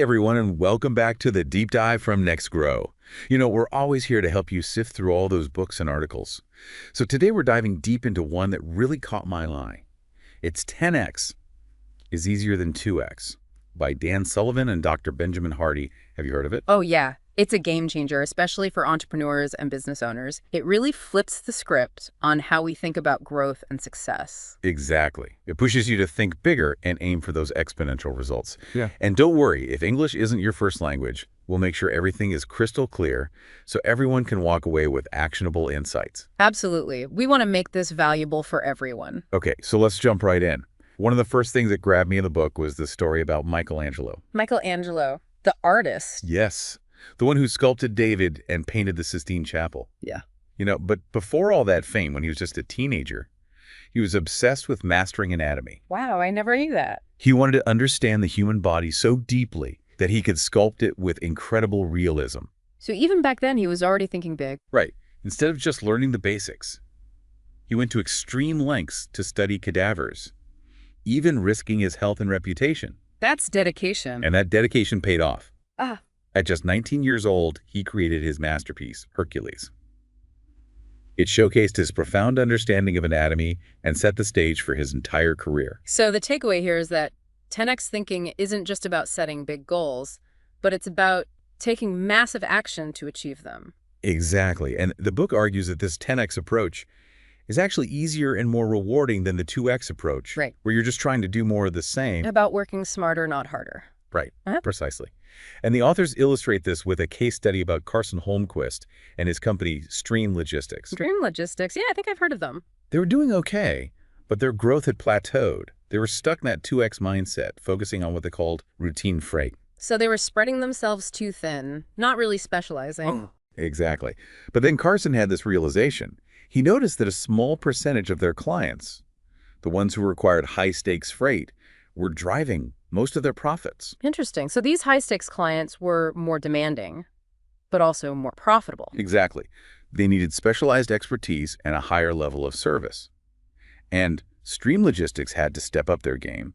Hey everyone, and welcome back to the Deep Dive from NEXGROW. We're always here to help you sift through all those books and articles. So today we're diving deep into one that really caught my eye. It's 10x is easier than 2x by Dan Sullivan and Dr. Benjamin Hardy. Have you heard of it? Oh, yeah. It's a game changer, especially for entrepreneurs and business owners. It really flips the script on how we think about growth and success. Exactly. It pushes you to think bigger and aim for those exponential results. Yeah. And don't worry, if English isn't your first language, we'll make sure everything is crystal clear so everyone can walk away with actionable insights. Absolutely. We want to make this valuable for everyone. Okay, so let's jump right in. One of the first things that grabbed me in the book was the story about Michelangelo. Michelangelo, the artist. Yes, the one who sculpted David and painted the Sistine Chapel. Yeah. But before all that fame, when he was just a teenager, he was obsessed with mastering anatomy. Wow, I never knew that. He wanted to understand the human body so deeply that he could sculpt it with incredible realism. So even back then, he was already thinking big. Right. Instead of just learning the basics, he went to extreme lengths to study cadavers, even risking his health and reputation. That's dedication. And that dedication paid off. Ah. At just 19 years old, he created his masterpiece, Hercules. It showcased his profound understanding of anatomy and set the stage for his entire career. So the takeaway here is that 10x thinking isn't just about setting big goals, but it's about taking massive action to achieve them. Exactly. And the book argues that this 10x approach is actually easier and more rewarding than the 2x approach, Right. where you're just trying to do more of the same. About working smarter, not harder. Right, precisely. And the authors illustrate this with a case study about Carson Holmquist and his company, Stream Logistics. Stream Logistics, yeah, I think I've heard of them. They were doing okay, but their growth had plateaued. They were stuck in that 2x mindset, focusing on what they called routine freight. So they were spreading themselves too thin, not really specializing. Exactly. But then Carson had this realization. He noticed that a small percentage of their clients, the ones who required high-stakes freight, were driving most of their profits. Interesting. So these high-stakes clients were more demanding, but also more profitable. Exactly. They needed specialized expertise and a higher level of service. And Stream Logistics had to step up their game,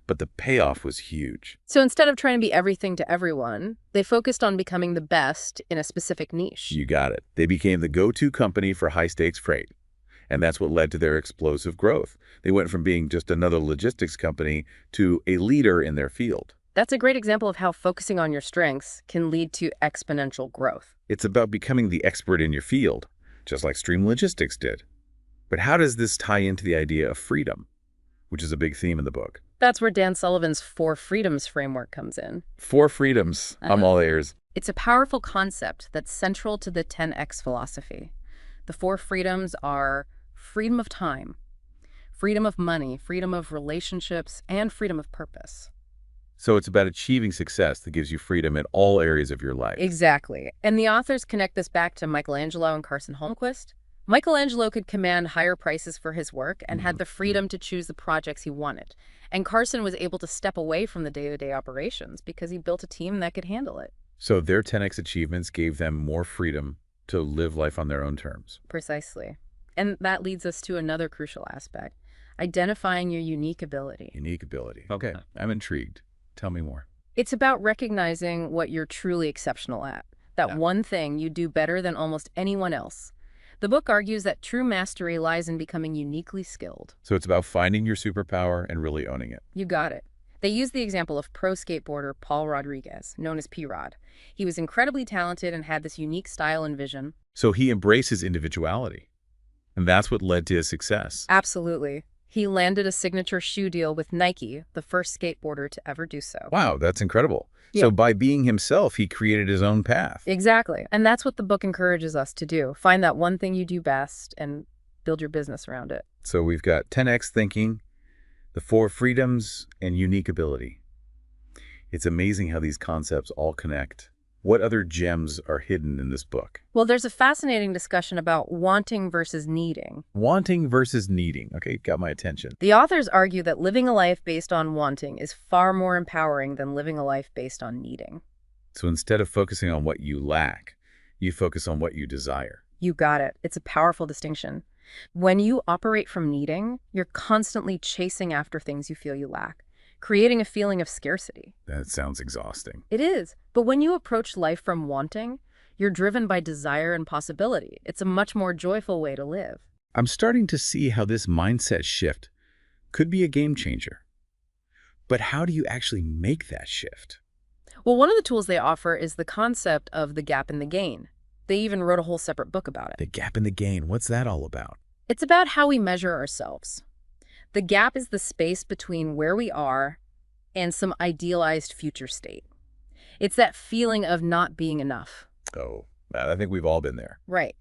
but the payoff was huge. So instead of trying to be everything to everyone, they focused on becoming the best in a specific niche. You got it. They became the go-to company for high-stakes freight. And that's what led to their explosive growth. They went from being just another logistics company to a leader in their field. That's a great example of how focusing on your strengths can lead to exponential growth. It's about becoming the expert in your field, just like Stream Logistics did. But how does this tie into the idea of freedom, which is a big theme in the book? That's where Dan Sullivan's 4 Freedoms framework comes in. 4 freedoms. I'm all ears. It's a powerful concept that's central to the 10x philosophy. The 4 freedoms are freedom of time, freedom of money, freedom of relationships, and freedom of purpose. So it's about achieving success that gives you freedom in all areas of your life. Exactly. And the authors connect this back to Michelangelo and Carson Holmquist. Michelangelo could command higher prices for his work and had the freedom to choose the projects he wanted. And Carson was able to step away from the day-to-day operations because he built a team that could handle it. So their 10x achievements gave them more freedom to live life on their own terms. Precisely. And that leads us to another crucial aspect, identifying your unique ability. Unique ability. Okay, I'm intrigued. Tell me more. It's about recognizing what you're truly exceptional at, that one thing you do better than almost anyone else. The book argues that true mastery lies in becoming uniquely skilled. So it's about finding your superpower and really owning it. You got it. They use the example of pro skateboarder Paul Rodriguez, known as P-Rod. He was incredibly talented and had this unique style and vision. So he embraced his individuality. And that's what led to his success. Absolutely. He landed a signature shoe deal with Nike, the first skateboarder to ever do so. Wow, that's incredible. Yeah. So by being himself, he created his own path. Exactly. And that's what the book encourages us to do. Find that one thing you do best and build your business around it. So we've got 10x thinking, the 4 freedoms, and unique ability. It's amazing how these concepts all connect. What other gems are hidden in this book? Well, there's a fascinating discussion about wanting versus needing. Wanting versus needing. Okay, got my attention. The authors argue that living a life based on wanting is far more empowering than living a life based on needing. So instead of focusing on what you lack, you focus on what you desire. You got it. It's a powerful distinction. When you operate from needing, you're constantly chasing after things you feel you lack. creating a feeling of scarcity. That sounds exhausting. It is. But when you approach life from wanting, you're driven by desire and possibility. It's a much more joyful way to live. I'm starting to see how this mindset shift could be a game changer. But how do you actually make that shift? Well, one of the tools they offer is the concept of the gap in the gain. They even wrote a whole separate book about it. The gap in the gain, what's that all about? It's about how we measure ourselves. The gap is the space between where we are and some idealized future state. It's that feeling of not being enough. Oh, I think we've all been there. Right.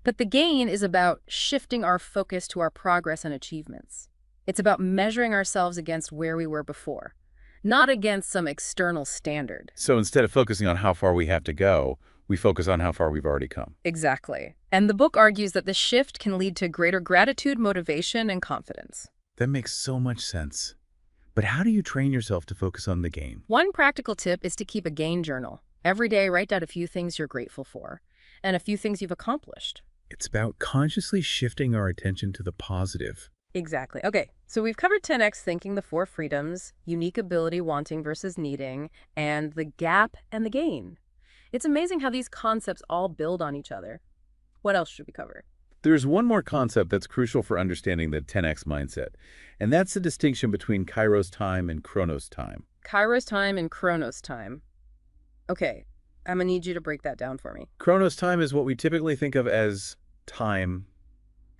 But the gain is about shifting our focus to our progress and achievements. It's about measuring ourselves against where we were before, not against some external standard. So instead of focusing on how far we have to go, we focus on how far we've already come. Exactly. And the book argues that this shift can lead to greater gratitude, motivation, and confidence. That makes so much sense. But how do you train yourself to focus on the gain? One practical tip is to keep a gain journal. Every day, write down a few things you're grateful for and a few things you've accomplished. It's about consciously shifting our attention to the positive. Exactly. Okay, so we've covered 10x thinking, the four freedoms, unique ability, wanting versus needing, and the gap and the gain. It's amazing how these concepts all build on each other. What else should we cover? There's one more concept that's crucial for understanding the 10x mindset, and that's the distinction between Kairos time and Chronos time. Kairos time and Chronos time. Okay, I'm gonna need you to break that down for me. Chronos time is what we typically think of as time,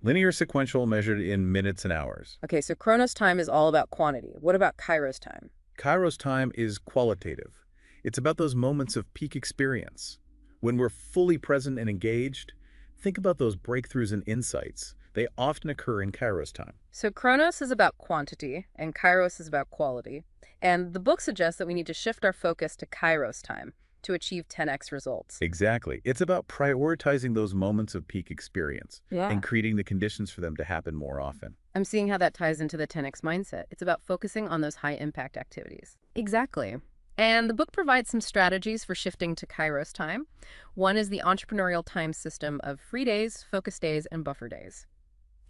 linear sequential measured in minutes and hours. Okay, so Chronos time is all about quantity. What about Kairos time? Kairos time is qualitative. It's about those moments of peak experience. When we're fully present and engaged, think about those breakthroughs and insights. They often occur in Kairos time. So Chronos is about quantity and Kairos is about quality. And the book suggests that we need to shift our focus to Kairos time to achieve 10x results. Exactly. It's about prioritizing those moments of peak experience Yeah. and creating the conditions for them to happen more often. I'm seeing how that ties into the 10x mindset. It's about focusing on those high-impact activities. Exactly. And the book provides some strategies for shifting to Kairos time. One is the entrepreneurial time system of free days, focus days, and buffer days.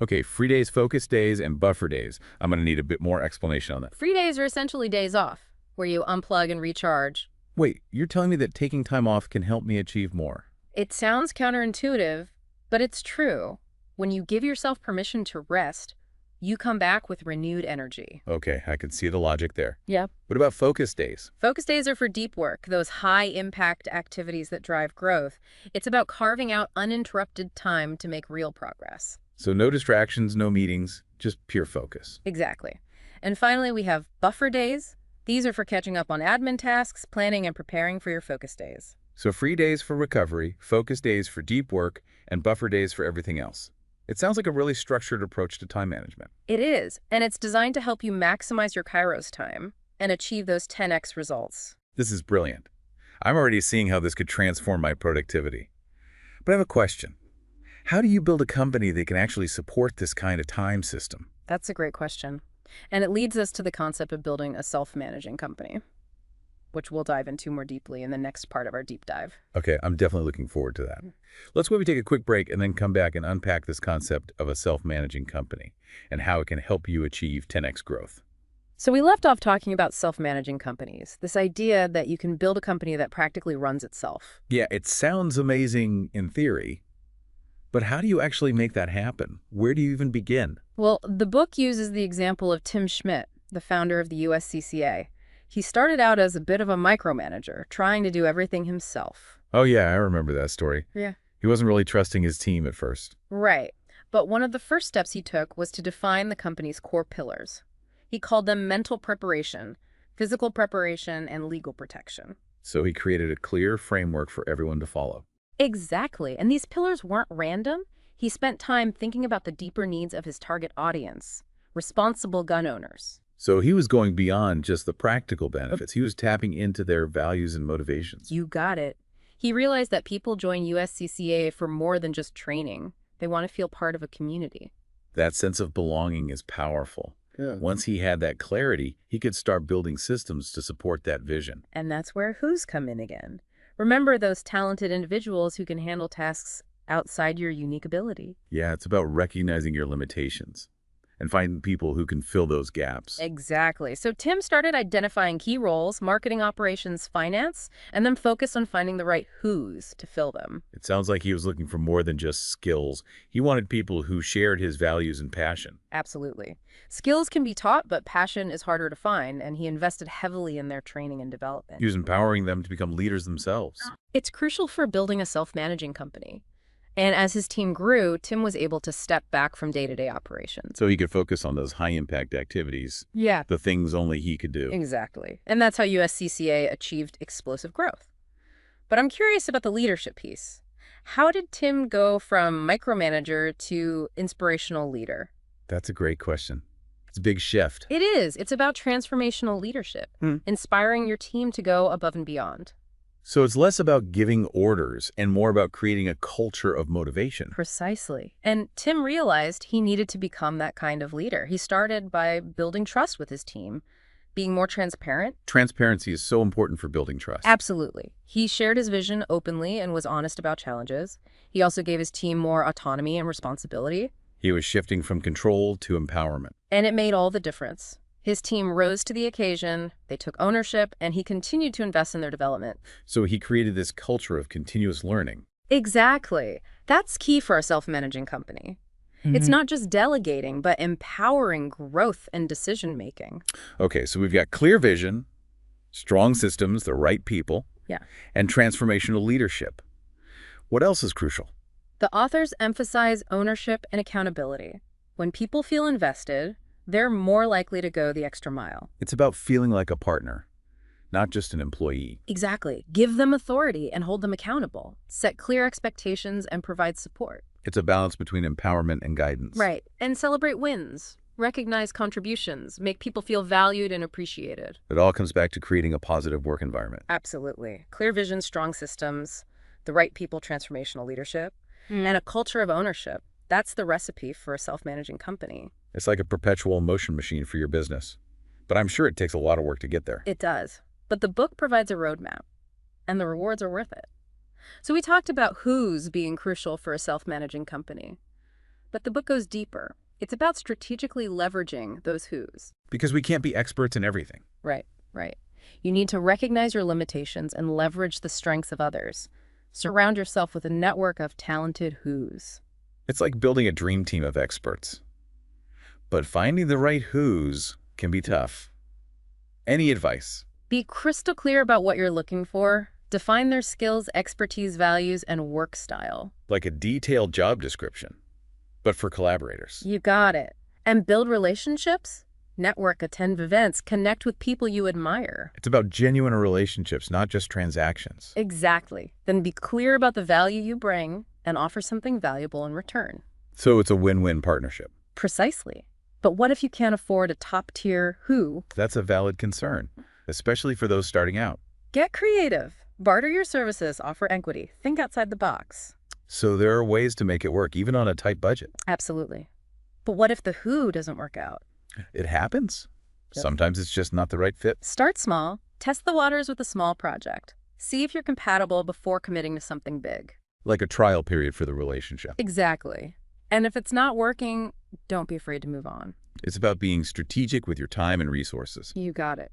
Okay, free days, focus days, and buffer days. I'm going to need a bit more explanation on that. Free days are essentially days off, where you unplug and recharge. Wait, you're telling me that taking time off can help me achieve more? It sounds counterintuitive, but it's true. When you give yourself permission to rest, you come back with renewed energy. Okay, I can see the logic there. Yep. What about focus days? Focus days are for deep work, those high-impact activities that drive growth. It's about carving out uninterrupted time to make real progress. So no distractions, no meetings, just pure focus. Exactly. And finally, we have buffer days. These are for catching up on admin tasks, planning, and preparing for your focus days. So free days for recovery, focus days for deep work, and buffer days for everything else. It sounds like a really structured approach to time management. It is, and it's designed to help you maximize your Kairos time and achieve those 10x results. This is brilliant. I'm already seeing how this could transform my productivity. But I have a question. How do you build a company that can actually support this kind of time system? That's a great question. And it leads us to the concept of building a self-managing company, which we'll dive into more deeply in the next part of our deep dive. Okay, I'm definitely looking forward to that. Let's maybe take a quick break and then come back and unpack this concept of a self-managing company and how it can help you achieve 10x growth. So we left off talking about self-managing companies, this idea that you can build a company that practically runs itself. Yeah, it sounds amazing in theory, but how do you actually make that happen? Where do you even begin? Well, the book uses the example of Tim Schmidt, the founder of the USCCA. He started out as a bit of a micromanager, trying to do everything himself. Oh yeah, I remember that story. Yeah. He wasn't really trusting his team at first. Right. But one of the first steps he took was to define the company's core pillars. He called them mental preparation, physical preparation, and legal protection. So he created a clear framework for everyone to follow. Exactly. And these pillars weren't random. He spent time thinking about the deeper needs of his target audience, responsible gun owners. So he was going beyond just the practical benefits. He was tapping into their values and motivations. You got it. He realized that people join USCCA for more than just training. They want to feel part of a community. That sense of belonging is powerful. Yeah. Once he had that clarity, he could start building systems to support that vision. And that's where who's come in again. Remember those talented individuals who can handle tasks outside your unique ability. Yeah, it's about recognizing your limitations and find people who can fill those gaps. Exactly. So Tim started identifying key roles, marketing, operations, finance, and then focused on finding the right who's to fill them. It sounds like he was looking for more than just skills. He wanted people who shared his values and passion. Absolutely. Skills can be taught, but passion is harder to find, and he invested heavily in their training and development. He was empowering them to become leaders themselves. It's crucial for building a self-managing company. And as his team grew, Tim was able to step back from day-to-day operations. So he could focus on those high-impact activities, Yeah, the things only he could do. exactly. And that's how USCCA achieved explosive growth. But I'm curious about the leadership piece. How did Tim go from micromanager to inspirational leader? That's a great question. It's a big shift. It is. It's about transformational leadership, inspiring your team to go above and beyond. So it's less about giving orders and more about creating a culture of motivation. Precisely. And Tim realized he needed to become that kind of leader. He started by building trust with his team, being more transparent. Transparency is so important for building trust. Absolutely. He shared his vision openly and was honest about challenges. He also gave his team more autonomy and responsibility. He was shifting from control to empowerment. And it made all the difference. His team rose to the occasion, they took ownership, and he continued to invest in their development. So he created this culture of continuous learning. Exactly. That's key for a self-managing company. It's not just delegating, but empowering growth and decision-making. Okay, so we've got clear vision, strong systems, the right people, Yeah. and transformational leadership. What else is crucial? The authors emphasize ownership and accountability. When people feel invested, they're more likely to go the extra mile. It's about feeling like a partner, not just an employee. Exactly. Give them authority and hold them accountable. Set clear expectations and provide support. It's a balance between empowerment and guidance. Right. And celebrate wins. Recognize contributions. Make people feel valued and appreciated. It all comes back to creating a positive work environment. Absolutely. Clear vision, strong systems, the right people, transformational leadership, and a culture of ownership. That's the recipe for a self-managing company. It's like a perpetual motion machine for your business. But I'm sure it takes a lot of work to get there. It does. But the book provides a roadmap, and the rewards are worth it. So we talked about who's being crucial for a self-managing company. But the book goes deeper. It's about strategically leveraging those who's. Because we can't be experts in everything. Right, right. You need to recognize your limitations and leverage the strengths of others. Surround yourself with a network of talented who's. It's like building a dream team of experts. But finding the right who's can be tough. Any advice? Be crystal clear about what you're looking for. Define their skills, expertise, values, and work style. Like a detailed job description, but for collaborators. You got it. And build relationships. Network, attend events, connect with people you admire. It's about genuine relationships, not just transactions. Exactly. Then be clear about the value you bring and offer something valuable in return. So it's a win-win partnership. Precisely. But what if you can't afford a top-tier who? That's a valid concern, especially for those starting out. Get creative. Barter your services, offer equity. Think outside the box. So there are ways to make it work, even on a tight budget. Absolutely. But what if the who doesn't work out? It happens. Yep. Sometimes it's just not the right fit. Start small. Test the waters with a small project. See if you're compatible before committing to something big. Like a trial period for the relationship. Exactly. And if it's not working, don't be afraid to move on. It's about being strategic with your time and resources. You got it.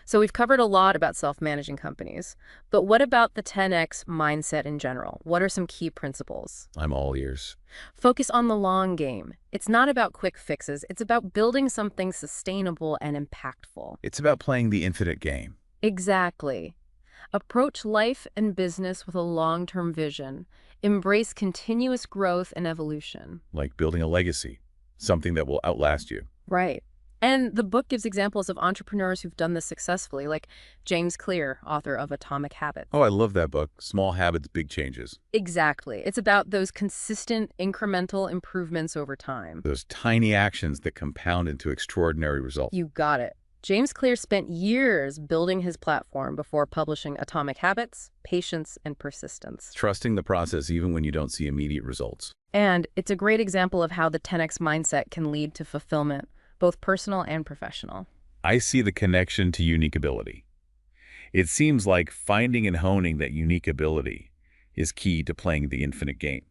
So we've covered a lot about self-managing companies, but what about the 10X mindset in general? What are some key principles? I'm all ears. Focus on the long game. It's not about quick fixes. It's about building something sustainable and impactful. It's about playing the infinite game. Exactly. Approach life and business with a long-term vision. Embrace continuous growth and evolution. Like building a legacy, something that will outlast you. Right. And the book gives examples of entrepreneurs who've done this successfully, like James Clear, author of Atomic Habits. Oh, I love that book. Small Habits, Big Changes. Exactly. It's about those consistent, incremental improvements over time. Those tiny actions that compound into extraordinary results. You got it. James Clear spent years building his platform before publishing Atomic Habits, Patience, and Persistence. Trusting the process even when you don't see immediate results. And it's a great example of how the 10X mindset can lead to fulfillment, both personal and professional. I see the connection to unique ability. It seems like finding and honing that unique ability is key to playing the infinite game.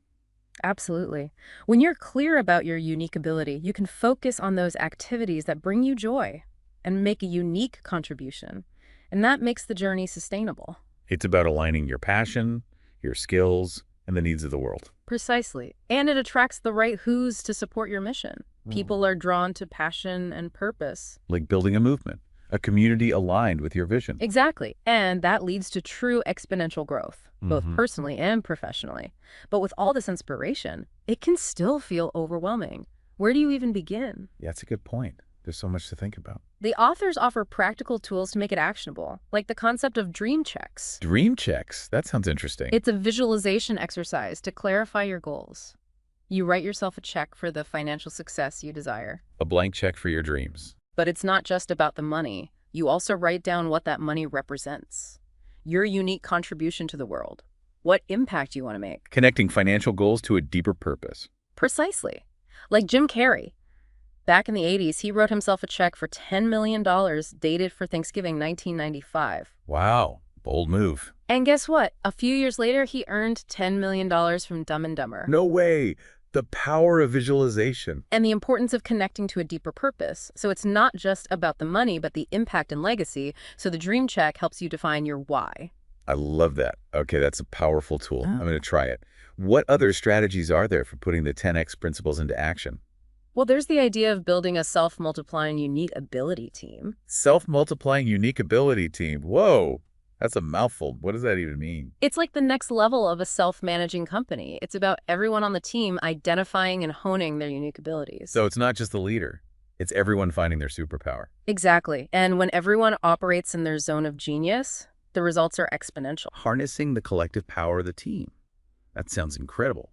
Absolutely. When you're clear about your unique ability, you can focus on those activities that bring you joy and make a unique contribution. And that makes the journey sustainable. It's about aligning your passion, your skills, and the needs of the world. Precisely. And it attracts the right who's to support your mission. Mm. People are drawn to passion and purpose. Like building a movement, a community aligned with your vision. Exactly. And that leads to true exponential growth, both Mhm. personally and professionally. But with all this inspiration, it can still feel overwhelming. Where do you even begin? Yeah, that's a good point. There's so much to think about. The authors offer practical tools to make it actionable, like the concept of dream checks. Dream checks. That sounds interesting. It's a visualization exercise to clarify your goals. You write yourself a check for the financial success you desire. A blank check for your dreams. But it's not just about the money. You also write down what that money represents. Your unique contribution to the world. What impact you want to make. Connecting financial goals to a deeper purpose. Precisely. Like Jim Carrey. Back in the 80s, he wrote himself a check for $10 million dated for Thanksgiving 1995. Wow. Bold move. And guess what? A few years later, he earned $10 million from Dumb and Dumber. No way. The power of visualization. And the importance of connecting to a deeper purpose. So it's not just about the money, but the impact and legacy. So the dream check helps you define your why. I love that. Okay, that's a powerful tool. I'm going to try it. What other strategies are there for putting the 10X principles into action? Well, there's the idea of building a self-multiplying unique ability team. Self-multiplying unique ability team. Whoa, that's a mouthful. What does that even mean? It's like the next level of a self-managing company. It's about everyone on the team identifying and honing their unique abilities. So it's not just the leader. It's everyone finding their superpower. Exactly. And when everyone operates in their zone of genius, the results are exponential. Harnessing the collective power of the team. That sounds incredible.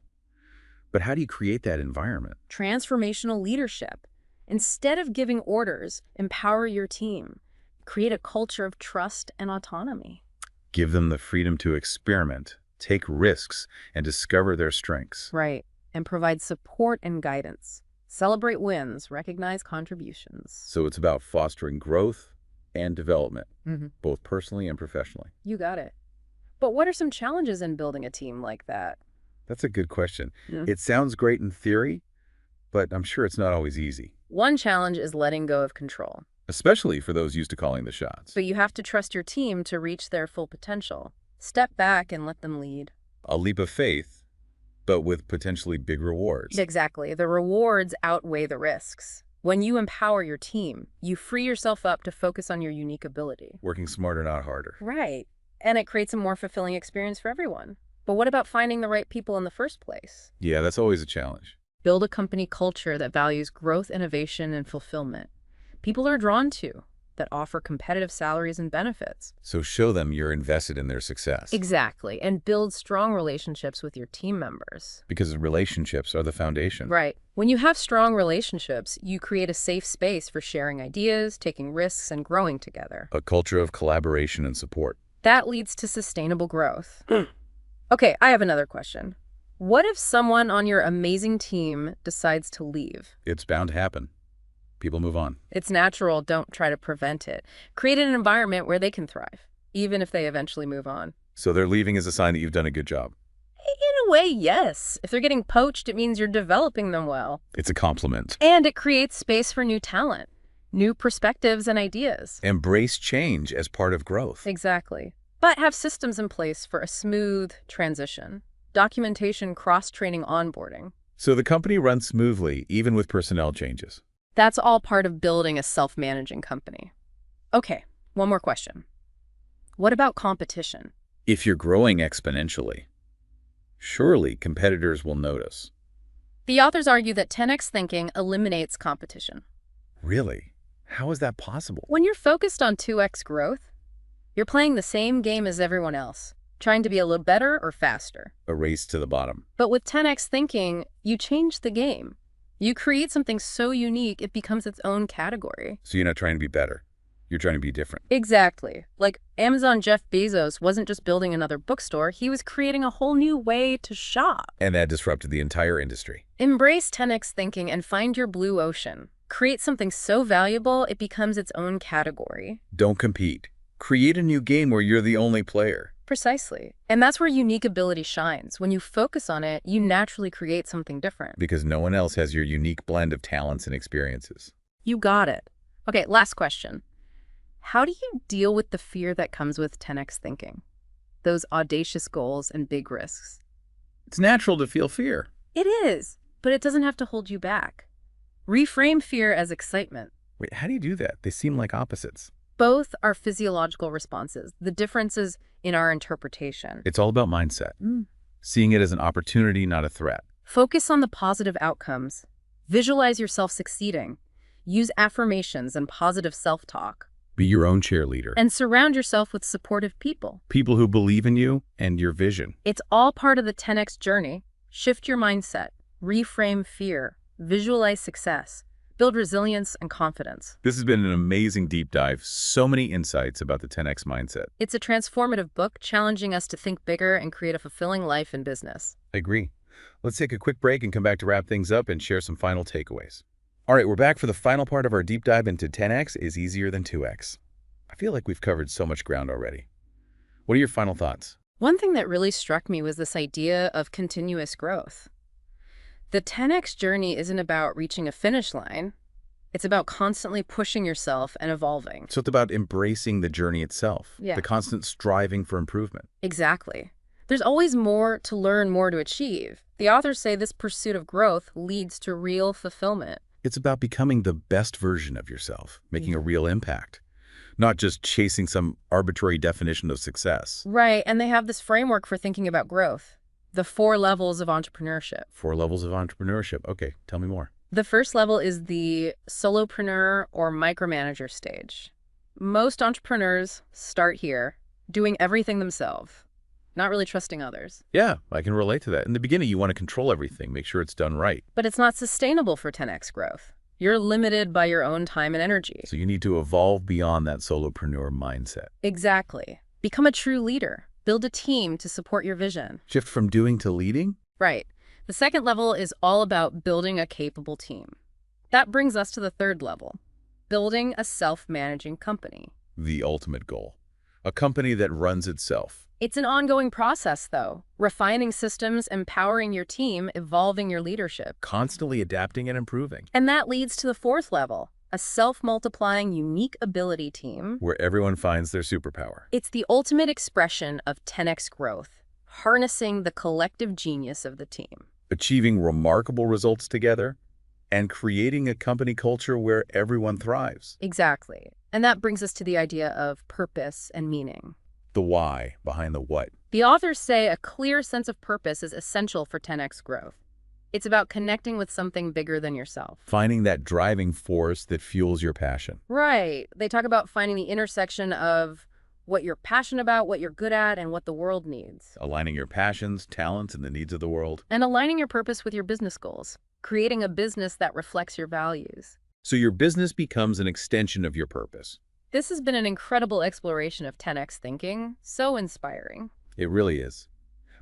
But how do you create that environment? Transformational leadership. Instead of giving orders, empower your team. Create a culture of trust and autonomy. Give them the freedom to experiment, take risks, and discover their strengths. Right. And provide support and guidance. Celebrate wins, recognize contributions. So it's about fostering growth and development, Mm-hmm. both personally and professionally. You got it. But what are some challenges in building a team like that? That's a good question. Yeah. It sounds great in theory, but I'm sure it's not always easy, One challenge is letting go of control. especially for those used to calling the shots. But you have to trust your team to reach their full potential. Step back and let them lead. A leap of faith, but with potentially big rewards. Exactly. The rewards outweigh the risks. When you empower your team, you free yourself up to focus on your unique ability. Working smarter, not harder. Right. And it creates a more fulfilling experience for everyone. But what about finding the right people in the first place? Yeah, that's always a challenge. Build a company culture that values growth, innovation, and fulfillment. People are drawn to that offer competitive salaries and benefits. So show them you're invested in their success. Exactly. And build strong relationships with your team members. Because relationships are the foundation. Right. When you have strong relationships, you create a safe space for sharing ideas, taking risks, and growing together. A culture of collaboration and support. That leads to sustainable growth. Okay, I have another question. What if someone on your amazing team decides to leave? It's bound to happen. People move on. It's natural. Don't try to prevent it. Create an environment where they can thrive, even if they eventually move on. So their leaving is a sign that you've done a good job. In a way, yes. If they're getting poached, it means you're developing them well. It's a compliment. And it creates space for new talent, new perspectives and ideas. Embrace change as part of growth. Exactly. But have systems in place for a smooth transition. Documentation, cross-training, onboarding. So the company runs smoothly, even with personnel changes. That's all part of building a self-managing company. Okay, one more question. What about competition? If you're growing exponentially, surely competitors will notice. The authors argue that 10x thinking eliminates competition. Really? How is that possible? When you're focused on 2x growth, you're playing the same game as everyone else, trying to be a little better or faster. A race to the bottom. But with 10x thinking, you change the game. You create something so unique, it becomes its own category. So you're not trying to be better. You're trying to be different. Exactly. Like Amazon Jeff Bezos wasn't just building another bookstore, he was creating a whole new way to shop. And that disrupted the entire industry. Embrace 10x thinking and find your blue ocean. Create something so valuable, it becomes its own category. Don't compete. Create a new game where you're the only player. Precisely. And that's where unique ability shines. When you focus on it, you naturally create something different. Because no one else has your unique blend of talents and experiences. You got it. Okay, last question. How do you deal with the fear that comes with 10x thinking? Those audacious goals and big risks. It's natural to feel fear. It is, but it doesn't have to hold you back. Reframe fear as excitement. Wait, how do you do that? They seem like opposites. Both are physiological responses. The difference is in our interpretation. It's all about mindset. Seeing it as an opportunity, not a threat. Focus on the positive outcomes. Visualize yourself succeeding. Use affirmations and positive self-talk. Be your own cheerleader. And surround yourself with supportive people. People who believe in you and your vision. It's all part of the 10x journey. Shift your mindset. Reframe fear. Visualize success. Build resilience and confidence. This has been an amazing deep dive. So many insights about the 10X mindset. It's a transformative book challenging us to think bigger and create a fulfilling life in business. I agree. Let's take a quick break and come back to wrap things up and share some final takeaways. All right, we're back for the final part of our deep dive into 10X is easier than 2X. I feel like we've covered so much ground already. What are your final thoughts? One thing that really struck me was this idea of continuous growth. The 10X journey isn't about reaching a finish line. It's about constantly pushing yourself and evolving. So it's about embracing the journey itself, Yeah. the constant striving for improvement. Exactly. There's always more to learn, more to achieve. The authors say this pursuit of growth leads to real fulfillment. It's about becoming the best version of yourself, making a real impact, not just chasing some arbitrary definition of success. Right, and they have this framework for thinking about growth. The 4 levels of entrepreneurship. 4 levels of entrepreneurship. Okay, tell me more. The first level is the solopreneur or micromanager stage. Most entrepreneurs start here, doing everything themselves, not really trusting others. Yeah, I can relate to that. In the beginning, you want to control everything, make sure it's done right. But it's not sustainable for 10x growth. You're limited by your own time and energy. So you need to evolve beyond that solopreneur mindset. Exactly. Become a true leader. Build a team to support your vision. Shift from doing to leading? Right. The second level is all about building a capable team. That brings us to the third level, building a self-managing company. The ultimate goal. A company that runs itself. It's an ongoing process, though. Refining systems, empowering your team, evolving your leadership. Constantly adapting and improving. And that leads to the fourth level, a self-multiplying, unique ability team. Where everyone finds their superpower. It's the ultimate expression of 10x growth, harnessing the collective genius of the team. Achieving remarkable results together, and creating a company culture where everyone thrives. Exactly. And that brings us to the idea of purpose and meaning. The why behind the what. The authors say a clear sense of purpose is essential for 10x growth. It's about connecting with something bigger than yourself. Finding that driving force that fuels your passion. Right. They talk about finding the intersection of what you're passionate about, what you're good at, and what the world needs. Aligning your passions, talents, and the needs of the world. And aligning your purpose with your business goals. Creating a business that reflects your values. So your business becomes an extension of your purpose. This has been an incredible exploration of 10x thinking. So inspiring. It really is.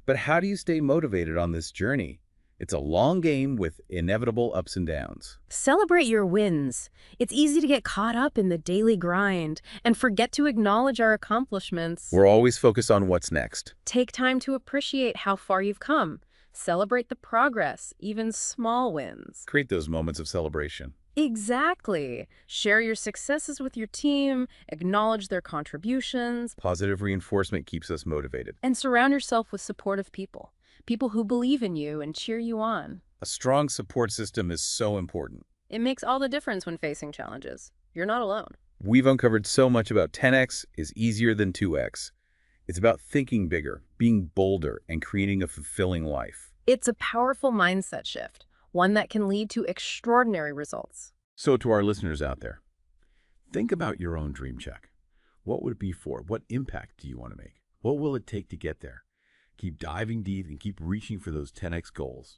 But how do you stay motivated on this journey? It's a long game with inevitable ups and downs. Celebrate your wins. It's easy to get caught up in the daily grind and forget to acknowledge our accomplishments. We're always focused on what's next. Take time to appreciate how far you've come. Celebrate the progress, even small wins. Create those moments of celebration. Exactly. Share your successes with your team, acknowledge their contributions, Positive reinforcement keeps us motivated. and surround yourself with supportive people. People who believe in you and cheer you on. A strong support system is so important. It makes all the difference when facing challenges. You're not alone. We've uncovered so much about 10x is easier than 2x. It's about thinking bigger, being bolder, and creating a fulfilling life. It's a powerful mindset shift, one that can lead to extraordinary results. So to our listeners out there, think about your own dream check. What would it be for? What impact do you want to make? What will it take to get there? Keep diving deep and keep reaching for those 10x goals.